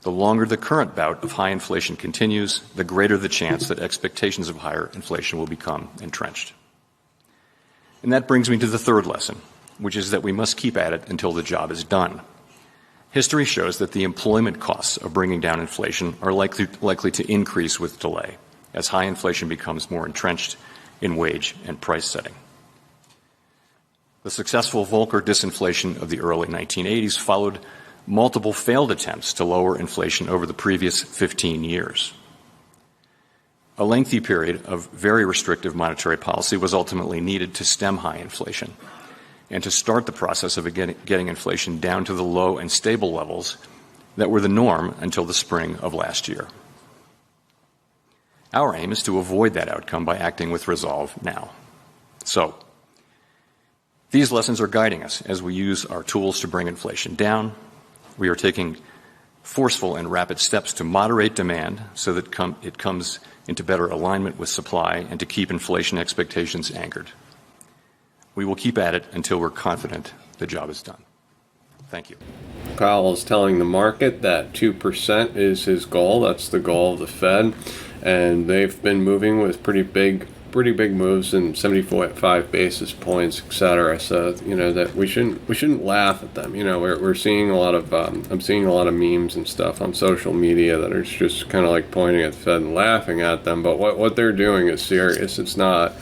The longer the current bout of high inflation continues, the greater the chance that expectations of higher inflation will become entrenched. And that brings me to the third lesson, which is that we must keep at it until the job is done. History shows that the employment costs of bringing down inflation are likely to increase with delay, as high inflation becomes more entrenched in wage and price setting. The successful Volcker disinflation of the early 1980s followed multiple failed attempts to lower inflation over the previous 15 years. A lengthy period of very restrictive monetary policy was ultimately needed to stem high inflation and to start the process of getting inflation down to the low and stable levels that were the norm until the spring of last year. Our aim is to avoid that outcome by acting with resolve now. So, these lessons are guiding us as we use our tools to bring inflation down. We are taking forceful and rapid steps to moderate demand so that it comes into better alignment with supply and to keep inflation expectations anchored. We will keep at it until we're confident the job is done. Thank you. Powell is telling the market that 2% is his goal. That's the goal of the Fed. And they've been moving with pretty big moves in 75 basis points, et cetera. So, that we shouldn't laugh at them. We're seeing a lot of, I'm seeing a lot of memes and stuff on social media that are just kind of like pointing at the Fed and laughing at them. But what they're doing is serious. It's not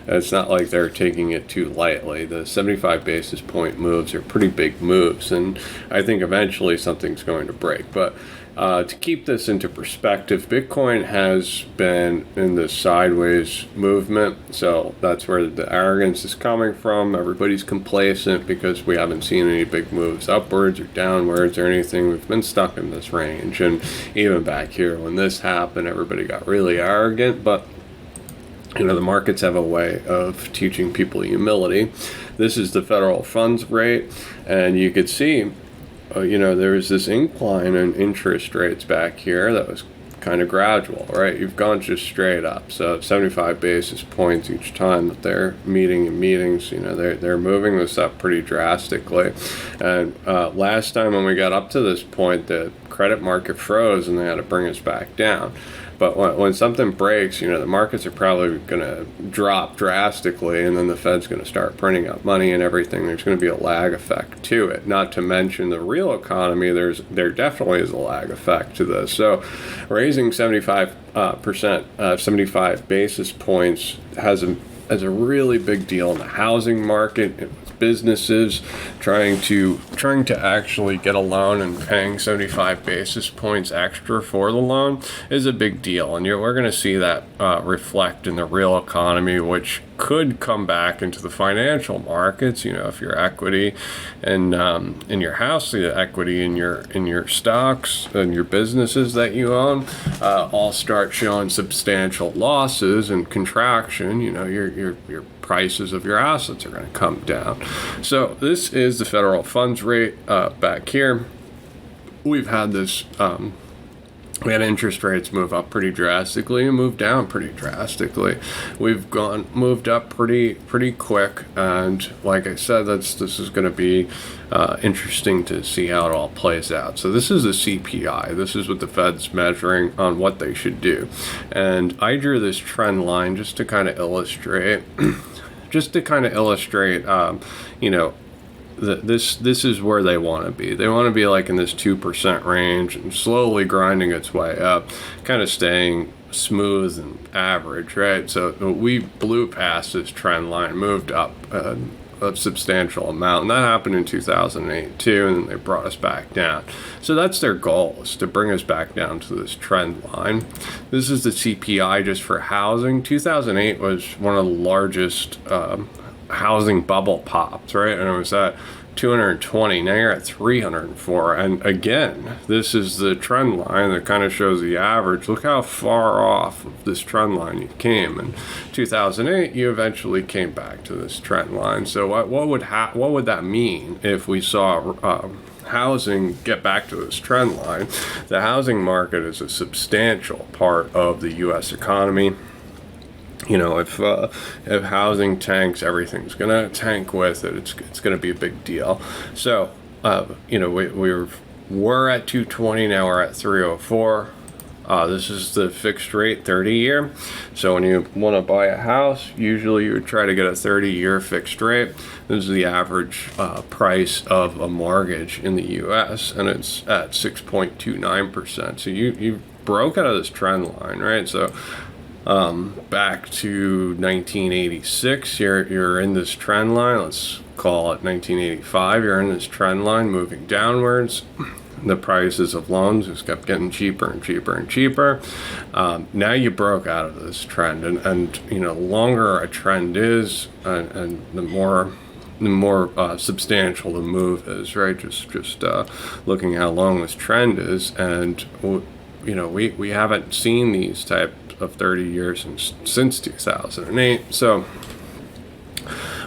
like they're taking it too lightly. The 75 basis point moves are pretty big moves, and I think eventually something's going to break. But to keep this into perspective, Bitcoin has been in this sideways movement, so that's where the arrogance is coming from. Everybody's complacent because we haven't seen any big moves upwards or downwards or anything. We've been stuck in this range, and even back here when this happened, everybody got really arrogant, but the markets have a way of teaching people humility. This is the federal funds rate, and you could see, there was this incline in interest rates back here that was kind of gradual, right? You've gone just straight up. So 75 basis points each time that they're meeting in meetings, they're moving this up pretty drastically. And last time when we got up to this point, the credit market froze and they had to bring us back down. But when something breaks, the markets are probably going to drop drastically, and then the Fed's going to start printing out money and everything. There's going to be a lag effect to it. Not to mention the real economy, there definitely is a lag effect to this. So raising 75 basis points has a really big deal in the housing market. Businesses trying to actually get a loan and paying 75 basis points extra for the loan is a big deal, and we're going to see that reflect in the real economy, which could come back into the financial markets. If your equity and in your house, the equity in your stocks and your businesses that you own all start showing substantial losses and contraction, your prices of your assets are going to come down. So this is the federal funds rate back here. We've had this. We had interest rates move up pretty drastically and move down pretty drastically. We've moved up pretty quick, and like I said, this is going to be interesting to see how it all plays out. So this is the CPI. This is what the Fed's measuring on what they should do, and I drew this trend line just to kind of illustrate. This is where they want to be. They want to be like in this 2% range and slowly grinding its way up, kind of staying smooth and average, right? So we blew past this trend line, moved up a substantial amount, and that happened in 2008 too, and then they brought us back down. So that's their goal, is to bring us back down to this trend line. This is the CPI just for housing. 2008 was one of the largest housing bubble pops, right? And it was at 220. Now you're at 304. And again, this is the trend line that kind of shows the average. Look how far off of this trend line you came. In 2008, you eventually came back to this trend line. So what would that mean if we saw housing get back to this trend line? The housing market is a substantial part of the U.S. economy. If housing tanks, everything's going to tank with it. It's going to be a big deal. So, we're at 220, now we're at 304. This is the fixed rate 30-year. So when you want to buy a house, usually you would try to get a 30-year fixed rate. This is the average price of a mortgage in the U.S. and it's at 6.29%. So you broke out of this trend line, right? So back to 1986, you're in this trend line. Let's call it 1985. You're in this trend line moving downwards. The prices of loans just kept getting cheaper and cheaper and cheaper. Now you broke out of this trend, and you know, the longer a trend is, and the more substantial the move is, right? Just looking how long this trend is, and you know, we haven't seen these type of 30 years since 2008. So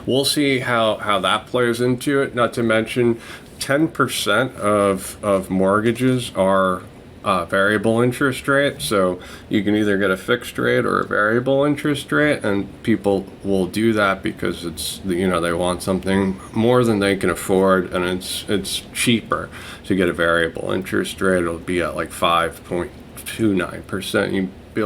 we'll see how that plays into it. Not to mention, 10% of mortgages are variable interest rate. So you can either get a fixed rate or a variable interest rate, and people will do that because it's, you know, they want something more than they can afford, and it's cheaper to get a variable interest rate. It'll be at like 5.29%. You'll be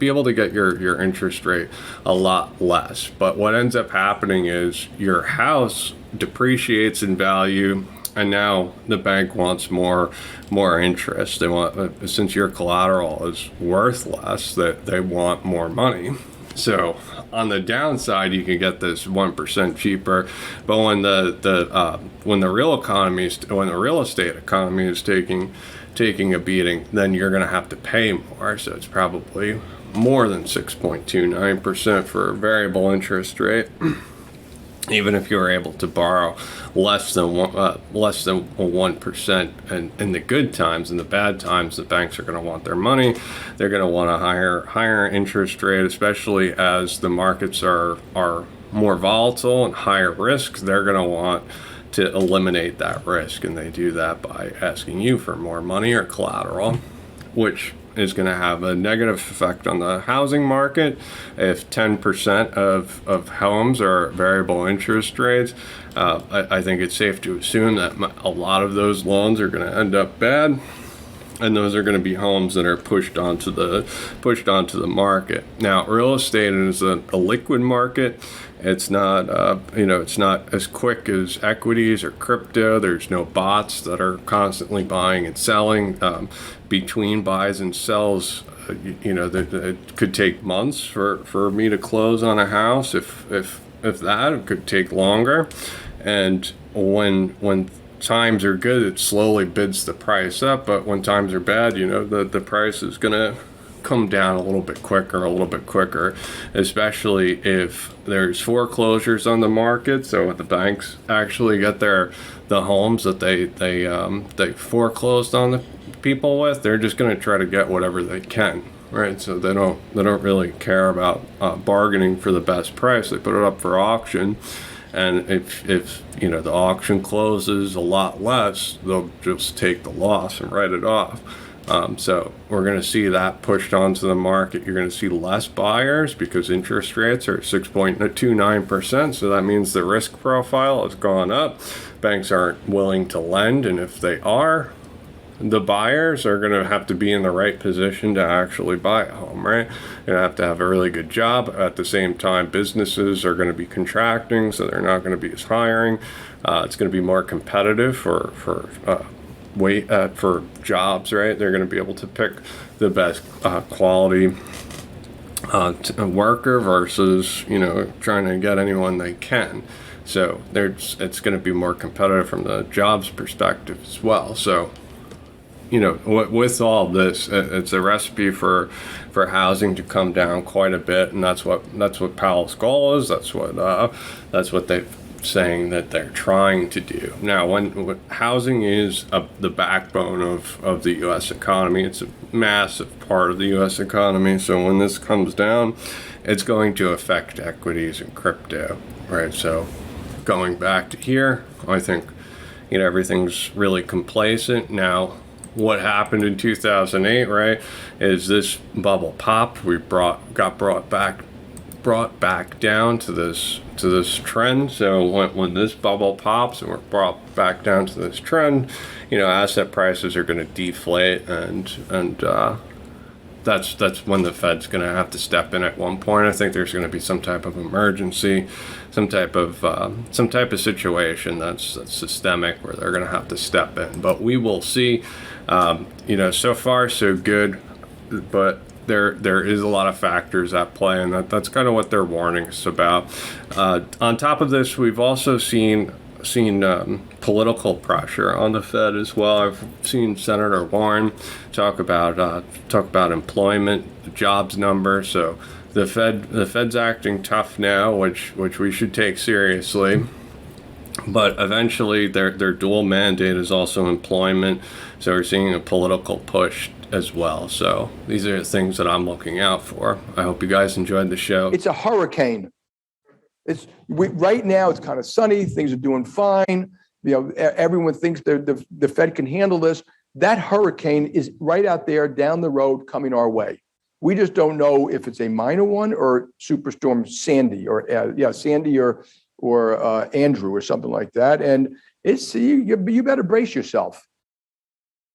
able to get your interest rate a lot less. But what ends up happening is your house depreciates in value, and now the bank wants more interest. They want, since your collateral is worth less, that they want more money. So on the downside, you can get this 1% cheaper, but when the real estate economy is taking a beating, then you're going to have to pay more. So it's probably more than 6.29% for a variable interest rate. Even if you're able to borrow less than 1%, and in the good times, in the bad times, the banks are going to want their money. They're going to want a higher interest rate, especially as the markets are more volatile and higher risk. They're going to want to eliminate that risk, and they do that by asking you for more money or collateral, which is going to have a negative effect on the housing market. If 10% of homes are variable interest rates, I think it's safe to assume that a lot of those loans are going to end up bad, and those are going to be homes that are pushed onto the market. Now, real estate is a liquid market. It's not, it's not as quick as equities or crypto. There's no bots that are constantly buying and selling. Between buys and sells, it could take months for me to close on a house. If that, it could take longer. And when times are good, it slowly bids the price up. But when times are bad, the price is gonna come down a little bit quicker, especially if there's foreclosures on the market. So if the banks actually get the homes that they foreclosed on the people with, they're just going to try to get whatever they can, right? So they don't really care about bargaining for the best price. They put it up for auction, and if the auction closes a lot less, they'll just take the loss and write it off. So we're going to see that pushed onto the market. You're going to see less buyers because interest rates are 6.29%. So that means the risk profile has gone up. Banks aren't willing to lend, and if they are, the buyers are going to have to be in the right position to actually buy a home, right? You're going to have a really good job. At the same time, businesses are going to be contracting, so they're not going to be as hiring. It's going to be more competitive for jobs, right? They're going to be able to pick the best quality worker versus trying to get anyone they can. So it's going to be more competitive from the jobs perspective as well. So with all this, it's a recipe for housing to come down quite a bit, and that's what Powell's goal is. That's what they're saying that they're trying to do. Now, when housing is the backbone of the U.S. economy, it's a massive part of the U.S. economy. So when this comes down, it's going to affect equities and crypto, right? So going back to here, I think everything's really complacent now. What happened in 2008, right, is this bubble popped. We got brought back down to this to this trend. So when this bubble pops and we're brought back down to this trend, asset prices are going to deflate, and that's when the Fed's going to have to step in at one point. I think there's going to be some type of emergency, some type of situation that's systemic where they're going to have to step in. But we will see. So far so good, but there is a lot of factors at play, and that's kind of what they're warning us about. On top of this, we've also seen political pressure on the Fed as well. I've seen Senator Warren talk about employment, the jobs number. So the Fed's acting tough now, which we should take seriously. But eventually, their dual mandate is also employment. So we're seeing a political push as well. So these are the things that I'm looking out for. I hope you guys enjoyed the show. It's a hurricane. Right now it's kind of sunny. Things are doing fine. Everyone thinks the Fed can handle this. That hurricane is right out there down the road coming our way. We just don't know if it's a minor one or Superstorm Sandy Sandy or Andrew or something like that. And you better brace yourself.